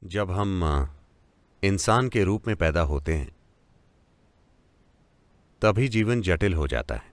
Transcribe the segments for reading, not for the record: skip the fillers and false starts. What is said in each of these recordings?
जब हम इंसान के रूप में पैदा होते हैं तभी जीवन जटिल हो जाता है।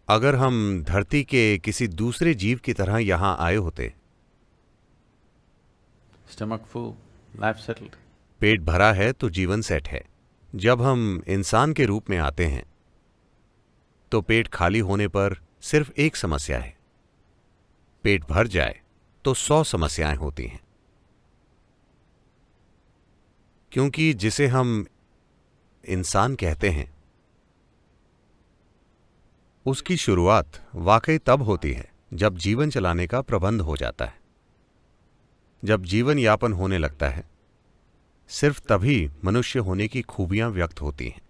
अगर हम धरती के किसी दूसरे जीव की तरह यहां आए होते, Stomach full, life settled. पेट भरा है तो जीवन सेट है। जब हम इंसान के रूप में आते हैं तो पेट खाली होने पर सिर्फ एक समस्या है, पेट भर जाए तो 100 समस्याएं होती हैं। क्योंकि जिसे हम इंसान कहते हैं उसकी शुरुआत वाकई तब होती है जब जीवन चलाने का प्रबंध हो जाता है। जब जीवन यापन होने लगता है, सिर्फ तभी मनुष्य होने की खूबियां व्यक्त होती हैं।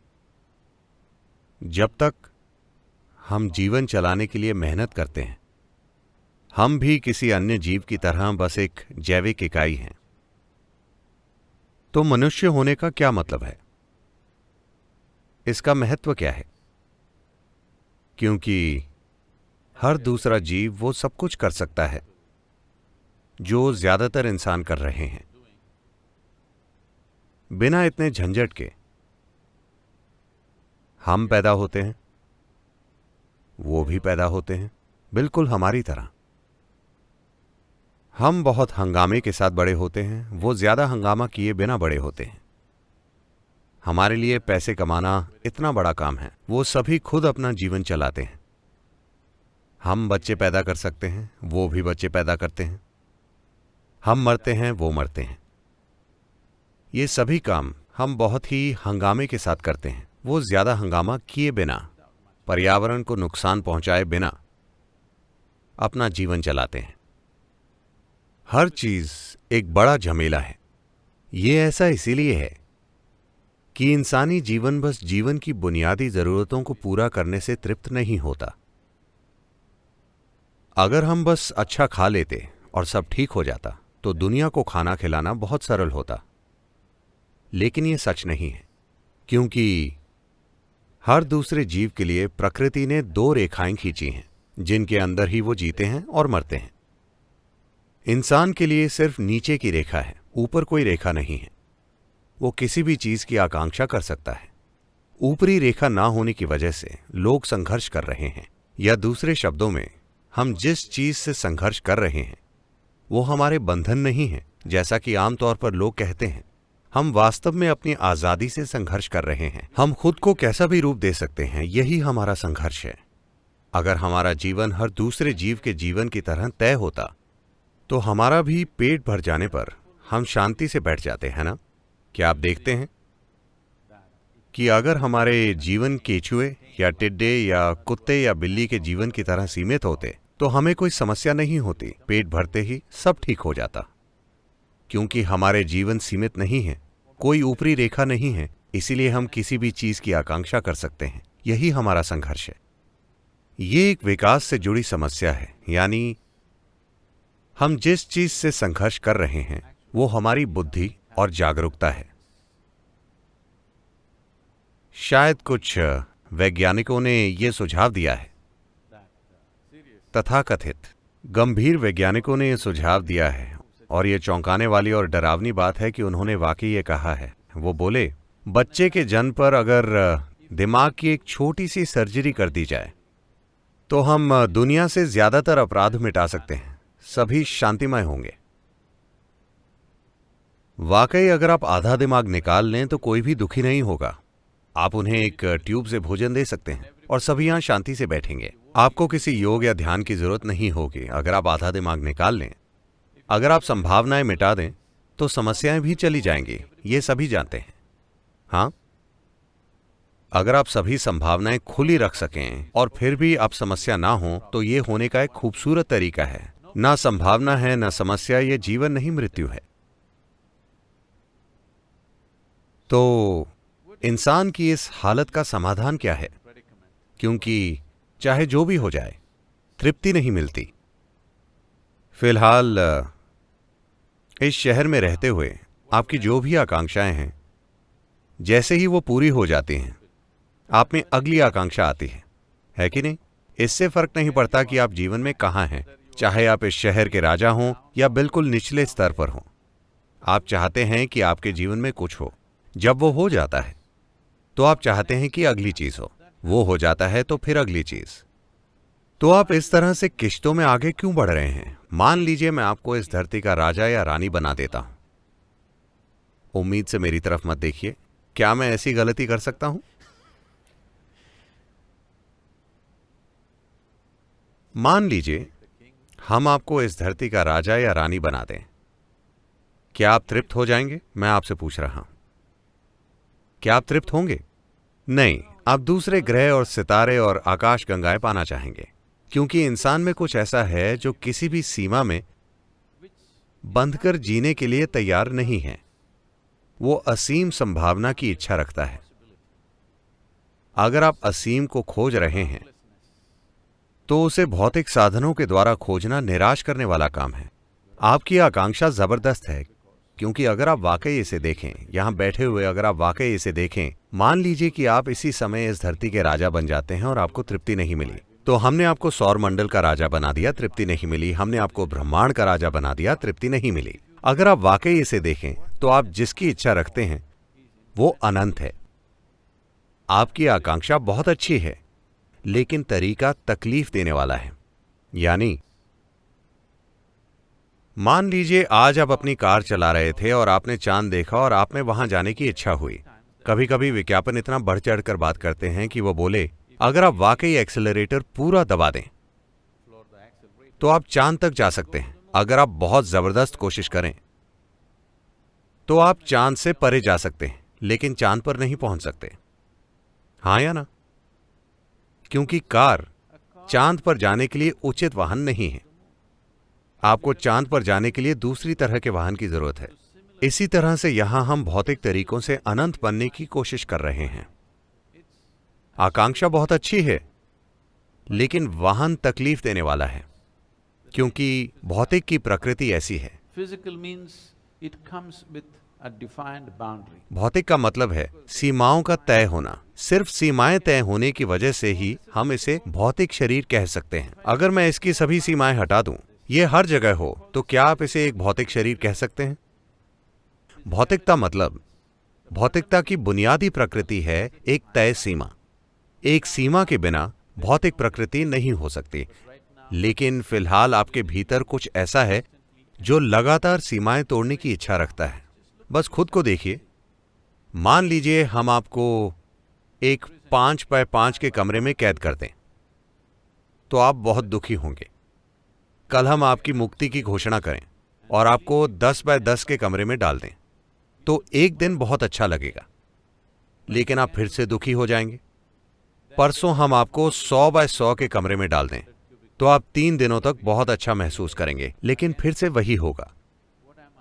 जब तक हम जीवन चलाने के लिए मेहनत करते हैं, हम भी किसी अन्य जीव की तरह बस एक जैविक इकाई हैं। तो मनुष्य होने का क्या मतलब है? इसका महत्व क्या है? क्योंकि हर दूसरा जीव वो सब कुछ कर सकता है जो ज्यादातर इंसान कर रहे हैं, बिना इतने झंझट के। हम पैदा होते हैं, वो भी पैदा होते हैं, बिल्कुल हमारी तरह। हम बहुत हंगामे के साथ बड़े होते हैं, वो ज्यादा हंगामा किए बिना बड़े होते हैं। हमारे लिए पैसे कमाना इतना बड़ा काम है, वो सभी खुद अपना जीवन चलाते हैं। हम बच्चे पैदा कर सकते हैं, वो भी बच्चे पैदा करते हैं। हम मरते हैं, वो मरते हैं। ये सभी काम हम बहुत ही हंगामे के साथ करते हैं, वो ज्यादा हंगामा किए बिना, पर्यावरण को नुकसान पहुंचाए बिना अपना जीवन चलाते हैं। हर चीज एक बड़ा झमेला है। ये ऐसा इसीलिए है कि इंसानी जीवन बस जीवन की बुनियादी जरूरतों को पूरा करने से तृप्त नहीं होता। अगर हम बस अच्छा खा लेते और सब ठीक हो जाता तो दुनिया को खाना खिलाना बहुत सरल होता। लेकिन यह सच नहीं है, क्योंकि हर दूसरे जीव के लिए प्रकृति ने 2 रेखाएं खींची हैं जिनके अंदर ही वो जीते हैं और मरते हैं। इंसान के लिए सिर्फ नीचे की रेखा है, ऊपर कोई रेखा नहीं है। वो किसी भी चीज की आकांक्षा कर सकता है। ऊपरी रेखा ना होने की वजह से लोग संघर्ष कर रहे हैं, या दूसरे शब्दों में, हम जिस चीज से संघर्ष कर रहे हैं वो हमारे बंधन नहीं है, जैसा कि आमतौर पर लोग कहते हैं। हम वास्तव में अपनी आजादी से संघर्ष कर रहे हैं। हम खुद को कैसा भी रूप दे सकते हैं, यही हमारा संघर्ष है। अगर हमारा जीवन हर दूसरे जीव के जीवन की तरह तय होता तो हमारा भी पेट भर जाने पर हम शांति से बैठ जाते हैं ना? क्या आप देखते हैं कि अगर हमारे जीवन केचुए या टिड्डे या कुत्ते या बिल्ली के जीवन की तरह सीमित होते तो हमें कोई समस्या नहीं होती, पेट भरते ही सब ठीक हो जाता। क्योंकि हमारे जीवन सीमित नहीं है, कोई ऊपरी रेखा नहीं है, इसीलिए हम किसी भी चीज की आकांक्षा कर सकते हैं। यही हमारा संघर्ष है। ये एक विकास से जुड़ी समस्या है, यानी हम जिस चीज से संघर्ष कर रहे हैं वो हमारी बुद्धि और जागरूकता है। शायद कुछ वैज्ञानिकों ने यह सुझाव दिया है, तथाकथित गंभीर वैज्ञानिकों ने यह सुझाव दिया है, और यह चौंकाने वाली और डरावनी बात है कि उन्होंने वाकई ये कहा है। वो बोले, बच्चे के जन्म पर अगर दिमाग की एक छोटी सी सर्जरी कर दी जाए तो हम दुनिया से ज्यादातर अपराध मिटा सकते हैं, सभी शांतिमय होंगे। वाकई अगर आप आधा दिमाग निकाल लें तो कोई भी दुखी नहीं होगा। आप उन्हें एक ट्यूब से भोजन दे सकते हैं और सभी यहां शांति से बैठेंगे। आपको किसी योग या ध्यान की जरूरत नहीं होगी अगर आप आधा दिमाग निकाल लें। अगर आप संभावनाएं मिटा दें तो समस्याएं भी चली जाएंगी, ये सभी जानते हैं। हाँ, अगर आप सभी संभावनाएं खुली रख सकें और फिर भी आप समस्या ना हो तो ये होने का एक खूबसूरत तरीका है। ना संभावना है ना समस्या, ये जीवन नहीं मृत्यु है। तो इंसान की इस हालत का समाधान क्या है? क्योंकि चाहे जो भी हो जाए, तृप्ति नहीं मिलती। फिलहाल इस शहर में रहते हुए आपकी जो भी आकांक्षाएं हैं, जैसे ही वो पूरी हो जाती हैं, आप में अगली आकांक्षा आती है कि नहीं? इससे फर्क नहीं पड़ता कि आप जीवन में कहां हैं, चाहे आप इस शहर के राजा हों या बिल्कुल निचले स्तर पर हों, आप चाहते हैं कि आपके जीवन में कुछ हो। जब वो हो जाता है तो आप चाहते हैं कि अगली चीज हो, वो हो जाता है तो फिर अगली चीज। तो आप इस तरह से किश्तों में आगे क्यों बढ़ रहे हैं? मान लीजिए मैं आपको इस धरती का राजा या रानी बना देता हूं। उम्मीद से मेरी तरफ मत देखिए, क्या मैं ऐसी गलती कर सकता हूं? मान लीजिए हम आपको इस धरती का राजा या रानी बना दें, क्या आप तृप्त हो जाएंगे? मैं आपसे पूछ रहा हूं, क्या आप तृप्त होंगे? नहीं, आप दूसरे ग्रह और सितारे और आकाश गंगाएं पाना चाहेंगे, क्योंकि इंसान में कुछ ऐसा है जो किसी भी सीमा में बंधकर जीने के लिए तैयार नहीं है। वो असीम संभावना की इच्छा रखता है। अगर आप असीम को खोज रहे हैं तो उसे भौतिक साधनों के द्वारा खोजना निराश करने वाला काम है। आपकी आकांक्षा जबरदस्त है, क्योंकि अगर आप वाकई इसे देखें, यहां बैठे हुए अगर आप वाकई इसे देखें, मान लीजिए कि आप इसी समय इस धरती के राजा बन जाते हैं और आपको तृप्ति नहीं मिली, तो हमने आपको सौर मंडल का राजा बना दिया, तृप्ति नहीं मिली। हमने आपको ब्रह्मांड का राजा बना दिया, तृप्ति नहीं मिली। अगर आप वाकई इसे देखें तो आप जिसकी इच्छा रखते हैं वो अनंत है। आपकी आकांक्षा बहुत अच्छी है, लेकिन तरीका तकलीफ देने वाला है। यानी मान लीजिए आज आप अपनी कार चला रहे थे और आपने चांद देखा और आप में वहां जाने की इच्छा हुई। कभी कभी विज्ञापन इतना बढ़ चढ़कर बात करते हैं कि वो बोले अगर आप वाकई एक्सेलरेटर पूरा दबा दें तो आप चांद तक जा सकते हैं। अगर आप बहुत जबरदस्त कोशिश करें तो आप चांद से परे जा सकते हैं, लेकिन चांद पर नहीं पहुंच सकते। हां या ना? क्योंकि कार चांद पर जाने के लिए उचित वाहन नहीं है। आपको चांद पर जाने के लिए दूसरी तरह के वाहन की जरूरत है। इसी तरह से यहां हम भौतिक तरीकों से अनंत बनने की कोशिश कर रहे हैं। आकांक्षा बहुत अच्छी है, लेकिन वाहन तकलीफ देने वाला है, क्योंकि भौतिक की प्रकृति ऐसी है। Physical means it comes with a defined boundary. भौतिक का मतलब है सीमाओं का तय होना। सिर्फ सीमाएं तय होने की वजह से ही हम इसे भौतिक शरीर कह सकते हैं। अगर मैं इसकी सभी सीमाएं हटा दूं, ये हर जगह हो, तो क्या आप इसे एक भौतिक शरीर कह सकते हैं? भौतिकता मतलब भौतिकता की बुनियादी प्रकृति है एक तय सीमा। एक सीमा के बिना भौतिक प्रकृति नहीं हो सकती। लेकिन फिलहाल आपके भीतर कुछ ऐसा है जो लगातार सीमाएं तोड़ने की इच्छा रखता है। बस खुद को देखिए। मान लीजिए हम आपको एक 5x5 के कमरे में कैद कर दें, तो आप बहुत दुखी होंगे। कल हम आपकी मुक्ति की घोषणा करें और आपको 10x10 के कमरे में डाल दें, तो एक दिन बहुत अच्छा लगेगा, लेकिन आप फिर से दुखी हो जाएंगे। परसों हम आपको 100x100 के कमरे में डाल दें, तो आप 3 दिनों तक बहुत अच्छा महसूस करेंगे, लेकिन फिर से वही होगा।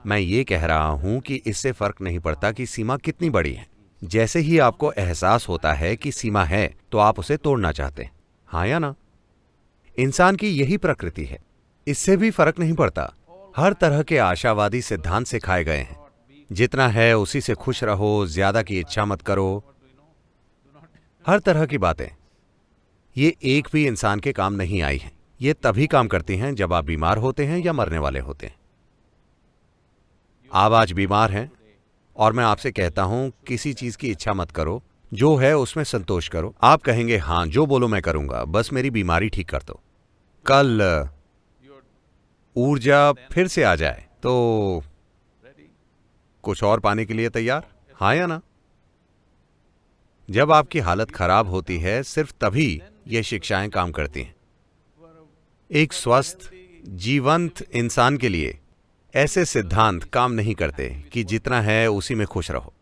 मैं ये कह रहा हूं कि इससे फर्क नहीं पड़ता कि सीमा कितनी बड़ी है। जैसे ही आपको एहसास होता है कि सीमा है, तो आप उसे तोड़ना चाहते हैं। हाँ या ना? इंसान की यही प्रकृति है। इससे भी फर्क नहीं पड़ता। हर तरह के आशावादी सिद्धांत सिखाए गए हैं। जितना है उसी से खुश रहो, ज्यादा की इच्छा मत करो, हर तरह की बातें। ये एक भी इंसान के काम नहीं आई हैं। ये तभी काम करती हैं जब आप बीमार होते हैं या मरने वाले होते हैं। आप आज बीमार हैं और मैं आपसे कहता हूं किसी चीज की इच्छा मत करो, जो है उसमें संतोष करो। आप कहेंगे हां, जो बोलो मैं करूंगा, बस मेरी बीमारी ठीक कर दो। कल ऊर्जा फिर से आ जाए तो कुछ और पाने के लिए तैयार? हाँ या ना? जब आपकी हालत खराब होती है, सिर्फ तभी ये शिक्षाएं काम करती हैं। एक स्वस्थ जीवंत इंसान के लिए ऐसे सिद्धांत काम नहीं करते कि जितना है उसी में खुश रहो।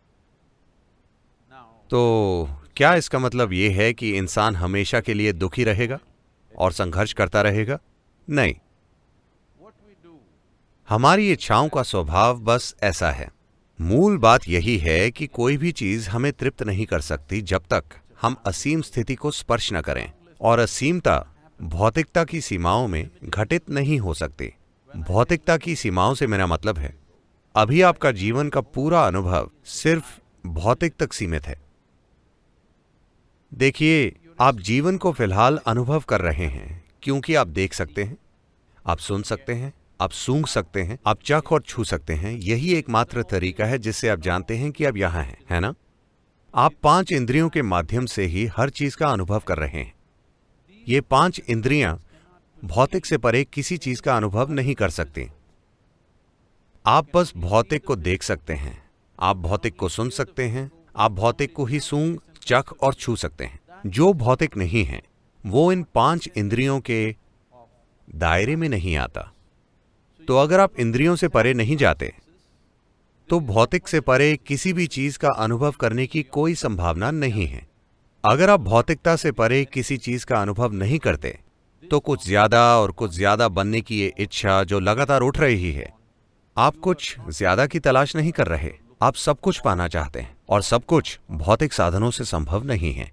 तो क्या इसका मतलब यह है कि इंसान हमेशा के लिए दुखी रहेगा और संघर्ष करता रहेगा? नहीं, हमारी इच्छाओं का स्वभाव बस ऐसा है। मूल बात यही है कि कोई भी चीज हमें तृप्त नहीं कर सकती जब तक हम असीम स्थिति को स्पर्श न करें, और असीमता भौतिकता की सीमाओं में घटित नहीं हो सकती। भौतिकता की सीमाओं से मेरा मतलब है अभी आपका जीवन का पूरा अनुभव सिर्फ भौतिक तक सीमित है। देखिए, आप जीवन को फिलहाल अनुभव कर रहे हैं क्योंकि आप देख सकते हैं, आप सुन सकते हैं, आप सूंघ सकते हैं, आप चख और छू सकते हैं। यही एकमात्र तरीका है जिससे आप जानते हैं कि आप यहां हैं, है ना? आप 5 इंद्रियों के माध्यम से ही हर चीज का अनुभव कर रहे हैं। ये 5 इंद्रियां भौतिक से परे किसी चीज का अनुभव नहीं कर सकती। आप बस भौतिक को देख सकते हैं, आप भौतिक को सुन सकते हैं, आप भौतिक को ही सूंघ, चख और छू सकते हैं। जो भौतिक नहीं है वो इन 5 इंद्रियों के दायरे में नहीं आता। तो अगर आप इंद्रियों से परे नहीं जाते तो भौतिक से परे किसी भी चीज का अनुभव करने की कोई संभावना नहीं है। अगर आप भौतिकता से परे किसी चीज का अनुभव नहीं करते तो कुछ ज्यादा और कुछ ज्यादा बनने की ये इच्छा जो लगातार उठ रही है, आप कुछ ज्यादा की तलाश नहीं कर रहे, आप सब कुछ पाना चाहते हैं और सब कुछ भौतिक साधनों से संभव नहीं है।